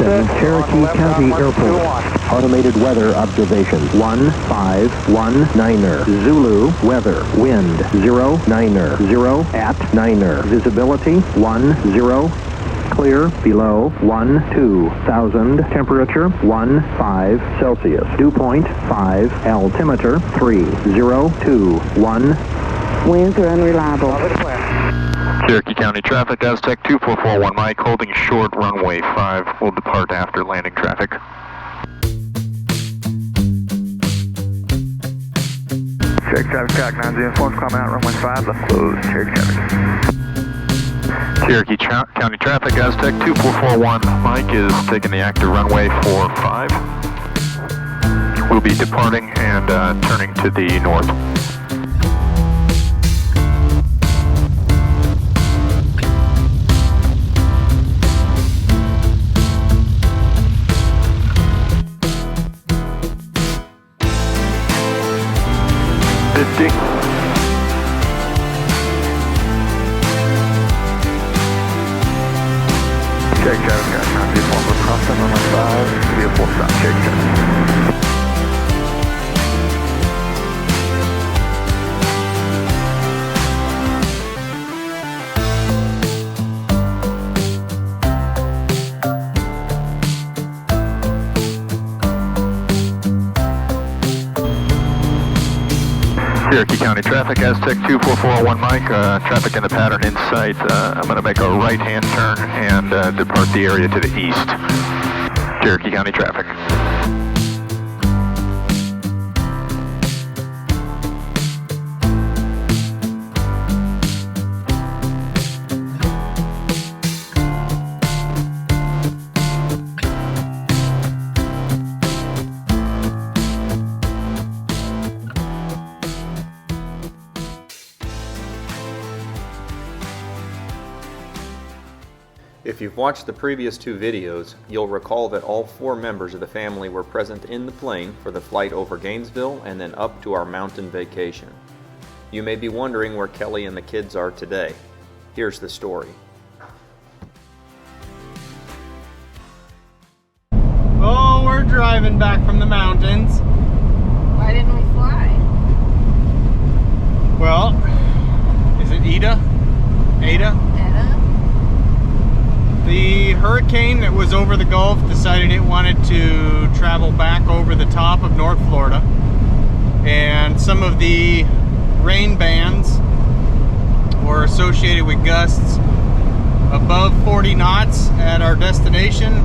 repositioned Cherokee County Airport. Automated weather observation 1519er. Zulu weather wind 09er 0 at 9er. Visibility 10. Clear below 12,000. Temperature 15 Celsius. Dew point 5. Altimeter 3021. Winds are unreliable. Cherokee County traffic, Aztec 2441 Mike, holding short runway 5. Will depart after landing traffic. Cherokee traffic, track 904, climb out runway 5, left close, Cherokee traffic. Cherokee County traffic, Aztec 2441 Mike is taking the active runway for 5. We'll be departing and turning to the north. Cherokee traffic, 904, cross runway 5, be a 4 stop, Cherokee traffic. Cherokee County traffic, Aztec 2441 Mike, traffic in the pattern in sight. I'm going to make a right-hand turn and depart the area to the east. Cherokee County traffic. If you've watched the previous 2 videos, you'll recall that all 4 members of the family were present in the plane for the flight over Gainesville and then up to our mountain vacation. You may be wondering where Kelly and the kids are today. Here's the story. Oh, we're driving back from the mountains. Why didn't we fly? Well, is it Eta? Eta? The hurricane that was over the Gulf decided it wanted to travel back over the top of North Florida, and some of the rain bands were associated with gusts above 40 knots at our destination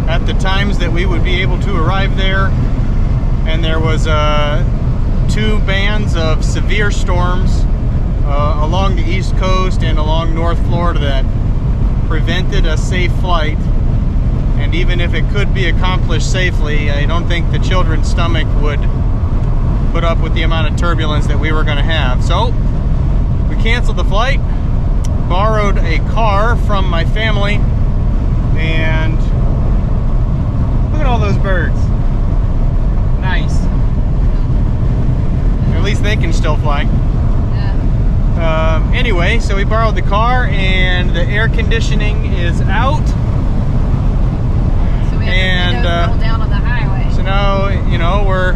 at the times that we would be able to arrive there. And there was 2 bands of severe storms along the East Coast and along North Florida that prevented a safe flight. And even if it could be accomplished safely, I don't think the children's stomach would put up with the amount of turbulence that we were going to have. So we canceled the flight, borrowed a car from my family, and look at all those birds. Nice. At least they can still fly. Anyway, so we borrowed the car and the air conditioning is out. So we have to roll down on the highway. So now, you know, we're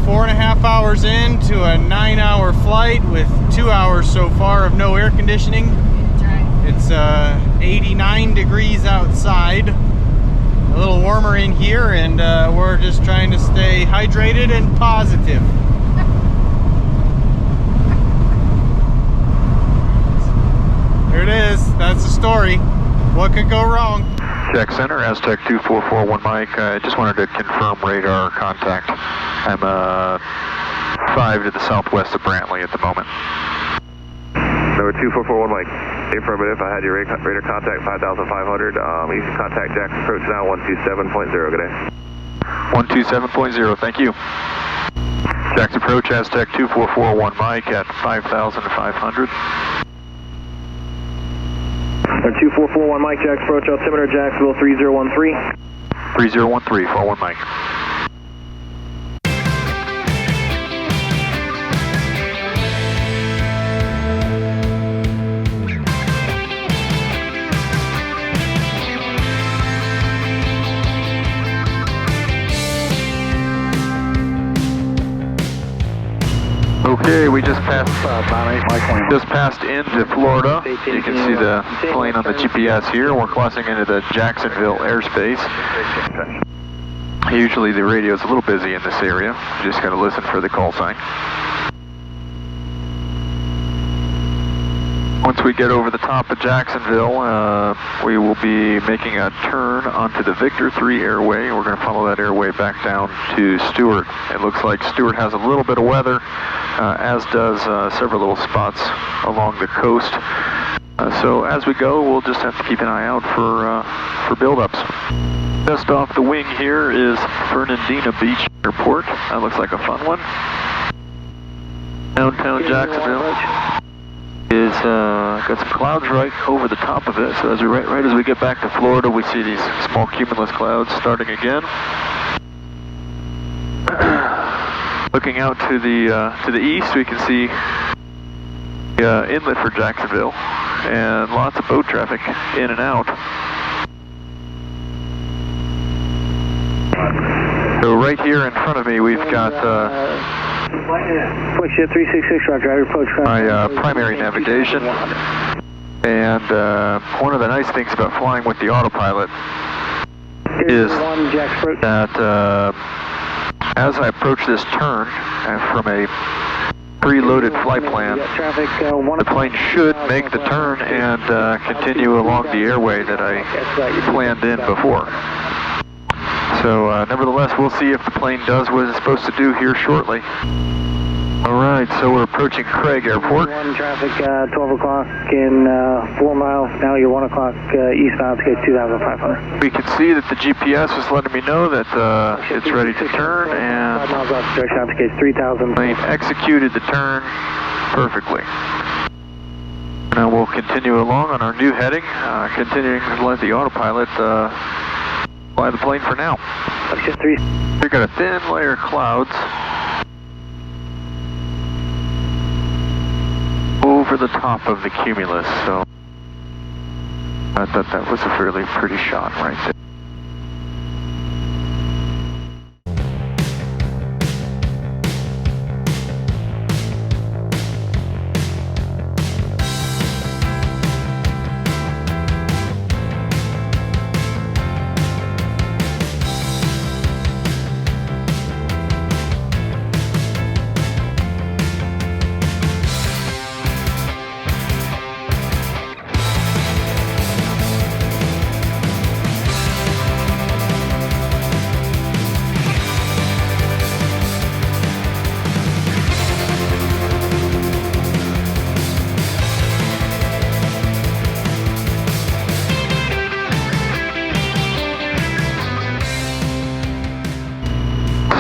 4.5 hours into a 9-hour flight with 2 hours so far of no air conditioning. That's right. It's 89 degrees outside, a little warmer in here, and we're just trying to stay hydrated and positive. There it is. That's the story. What could go wrong? Check center, Aztec 2441 Mike. I just wanted to confirm radar contact. I'm 5 to the southwest of Brantley at the moment. Number 2441 Mike. Affirmative. I had your radar contact 5,500. You can contact Jack's approach now 127.0. Good day. 127.0. Thank you. Jack's approach, Aztec 2441 Mike at 5,500. 2441 Mike, Jack's approach, altimeter Jacksonville 3013. 3013, 41 Mike. Okay, we just passed into Florida. You can see the plane on the GPS here. We're crossing into the Jacksonville airspace. Usually the radio is a little busy in this area. You just got to listen for the call sign. Once we get over the top of Jacksonville, we will be making a turn onto the Victor 3 airway. We're going to follow that airway back down to Stuart. It looks like Stuart has a little bit of weather, as does several little spots along the coast. So as we go, we'll just have to keep an eye out for buildups. Just off the wing here is Fernandina Beach Airport. That looks like a fun one. Downtown Jacksonville is got some clouds right over the top of it. So as right as we get back to Florida, we see these small cumulus clouds starting again. Looking out to the east, we can see the inlet for Jacksonville and lots of boat traffic in and out. So right here in front of me, we've got my primary navigation, and one of the nice things about flying with the autopilot is that as I approach this turn from a preloaded flight plan, the plane should make the turn and continue along the airway that I planned in before. So nevertheless, we'll see if the plane does what it's supposed to do here shortly. All right, so we're approaching Craig Airport. Traffic 12 o'clock in 4 miles. Now you're 1 o'clock eastbound to get 2,500. We can see that the GPS is letting me know that it's ready to turn, and the plane executed the turn perfectly. Now we'll continue along on our new heading, continuing to let the autopilot fly the plane for now. We've got a thin layer of clouds over the top of the cumulus, so I thought that was a fairly pretty shot right there.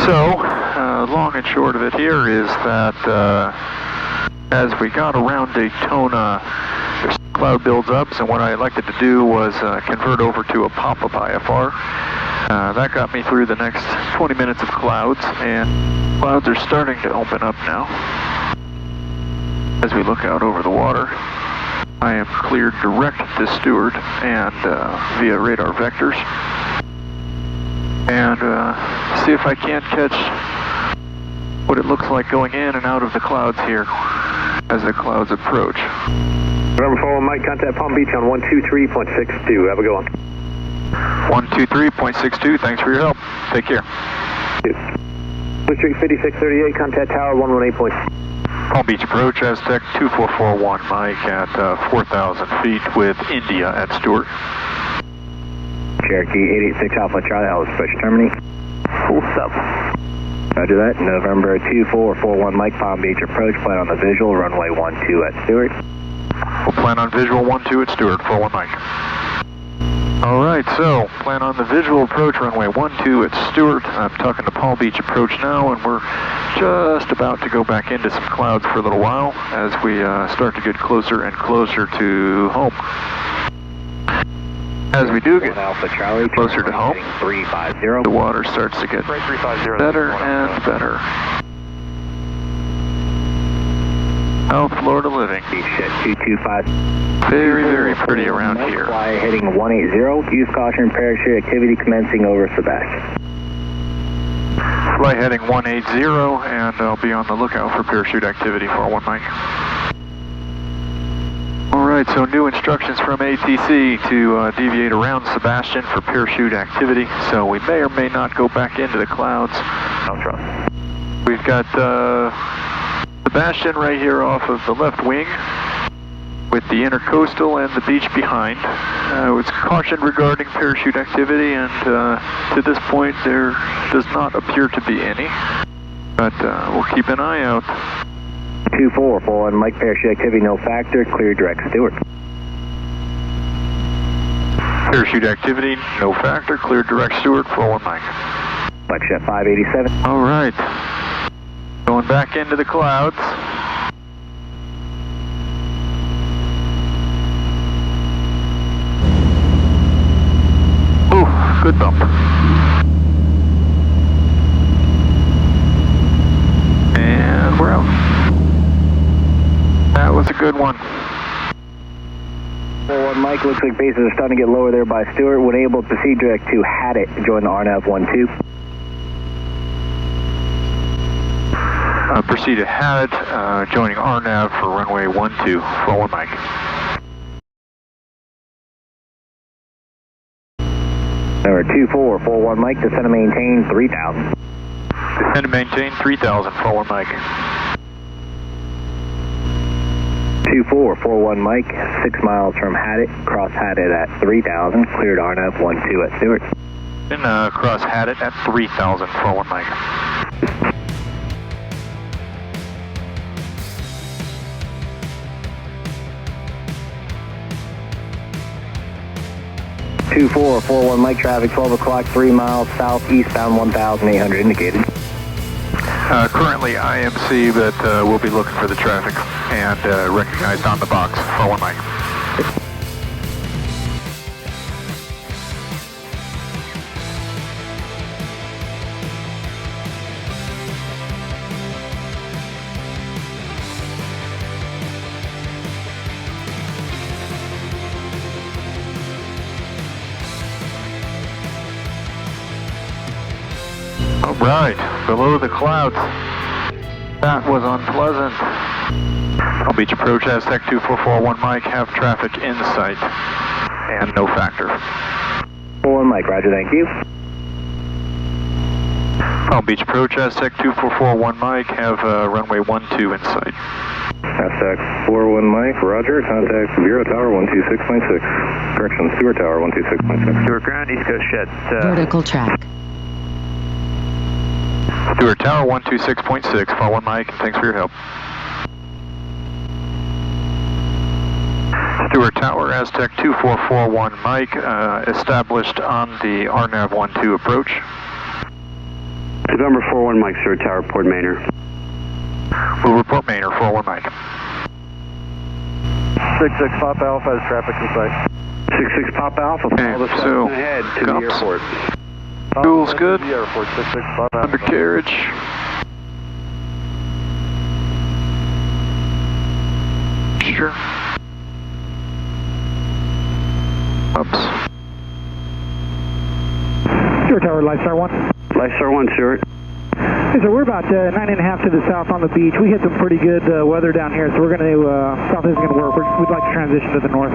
So, long and short of it here is that as we got around Daytona, there's cloud buildups, and what I elected to do was convert over to a pop-up IFR. That got me through the next 20 minutes of clouds, and clouds are starting to open up now. As we look out over the water, I am cleared direct to Stuart and via radar vectors. And see if I can't catch what it looks like going in and out of the clouds here as the clouds approach. Number 4, Mike, contact Palm Beach on 123.62. Have a good one. 123.62, thanks for your help. Take care. Street 5638, contact Tower 118. Palm Beach approach, Aztec 2441, Mike at 4,000 feet with India at Stuart. Cherokee 886 Alpha Charlie, that was push terminate. Full sub. Roger that. November 2441 Mike, Palm Beach approach, plan on the visual, runway 12 at Stuart. We'll plan on visual 12 at Stuart, 41 Mike. All right, so plan on the visual approach, runway 12 at Stuart. I'm talking to Palm Beach approach now, and we're just about to go back into some clouds for a little while as we start to get closer and closer to home. As we do get closer to home, the water starts to get better and better. South Florida living. Very, very pretty around here. Fly heading 180. Use caution, parachute activity commencing over Sebastian. Flight heading 180, and I'll be on the lookout for parachute activity for 1 Mike. Alright, so new instructions from ATC to deviate around Sebastian for parachute activity, so we may or may not go back into the clouds. We've got Sebastian right here off of the left wing with the intercoastal and the beach behind. It's cautioned regarding parachute activity, and to this point there does not appear to be any, but we'll keep an eye out. 2441 Mike, parachute activity no factor, clear direct Stuart. Parachute activity no factor, clear direct Stuart, 41 Mike. Mike Chef 587. Alright, going back into the clouds. Ooh, good bump. And we're out. That was a good one. 41 Mike, looks like bases are starting to get lower there by Stuart. When able, proceed direct to Hadit to join the RNAV 12. Proceed to Hadit, joining RNAV for runway 12, 41 Mike. Number 2441 Mike, descend and maintain 3000. Descend and maintain 3000, 41 Mike. 2441 Mike, 6 miles from Hadit, cross Hadit at 3000, cleared RNAV 12 at Stuart. Then cross Hadit at 3000, 41 Mike. 2441 Mike, traffic 12 o'clock, 3 miles south, eastbound 1800 indicated. Currently IMC, but we'll be looking for the traffic and recognized on the box, 41 Mike. Alright, below the clouds. That was unpleasant. Palm Beach approach, Aztec 2441 Mike, have traffic in sight and no factor. 41 Mike, roger, thank you. Palm Beach approach, Aztec 2441 Mike, have runway 12 in sight. Aztec 41 Mike, roger, contact Bureau Tower 126.6. Correction, Stuart Tower 126.6. Stuart ground, East Coast Jet. Vertical track. Stuart Tower 126.6, 41 Mike, and thanks for your help. Stuart Tower, Aztec 2441 Mike, established on the RNAV 12 approach. November 41 Mike, Stuart Tower, Port Manor. We'll report Manor, 41 Mike. 66 Pop Alpha has traffic in sight. 66 Pop Alpha, follow the so, ahead to the airport. Fuel's good. The airport, 66 Pop Alpha. Undercarriage. Sure. Ups. Stuart Tower, Lifestar 1. Lifestar 1, Stuart. Hey, so we're about 9.5 to the south on the beach. We had some pretty good weather down here, so we're going to, south isn't going to work. We'd like to transition to the north.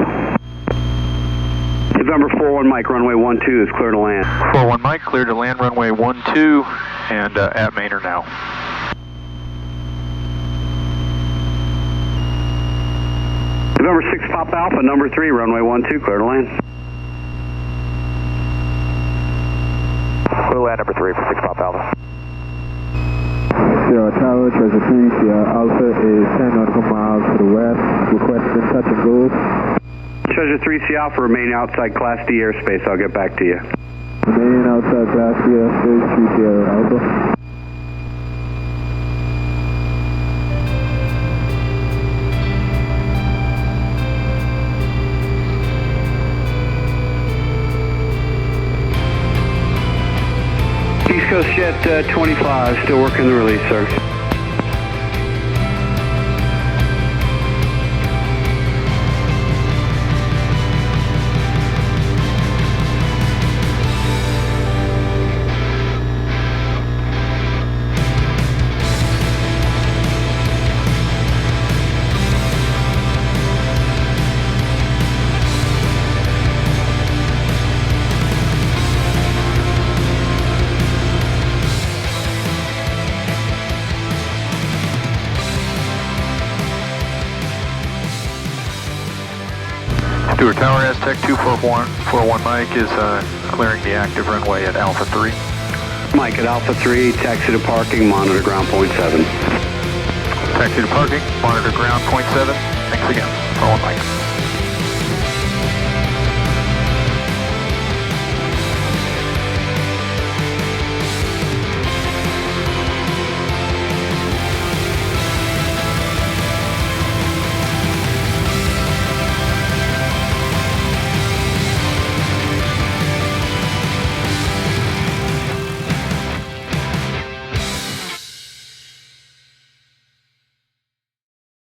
November 41 Mike, runway 12 is clear to land. 41 Mike, clear to land runway 12 and at Manor now. November 6 Pop Alpha, number 3, runway 12, clear to land. We'll land number 3 for 6 Pop Alpha. Sierra Tower, Treasure 3, Sierra Alpha is 10 nautical miles to the west, requesting touch and go. Treasure 3 C Alpha, remain outside Class D airspace, I'll get back to you. Remain outside Class D airspace, 3 Sierra Alpha. East Coast Jet 25, still working the release, sir. Tower Aztec 2441 Mike is clearing the active runway at Alpha 3. Mike at Alpha 3, taxi to parking, monitor ground point 7. Taxi to parking, monitor ground point 7. Thanks again. 41 Mike.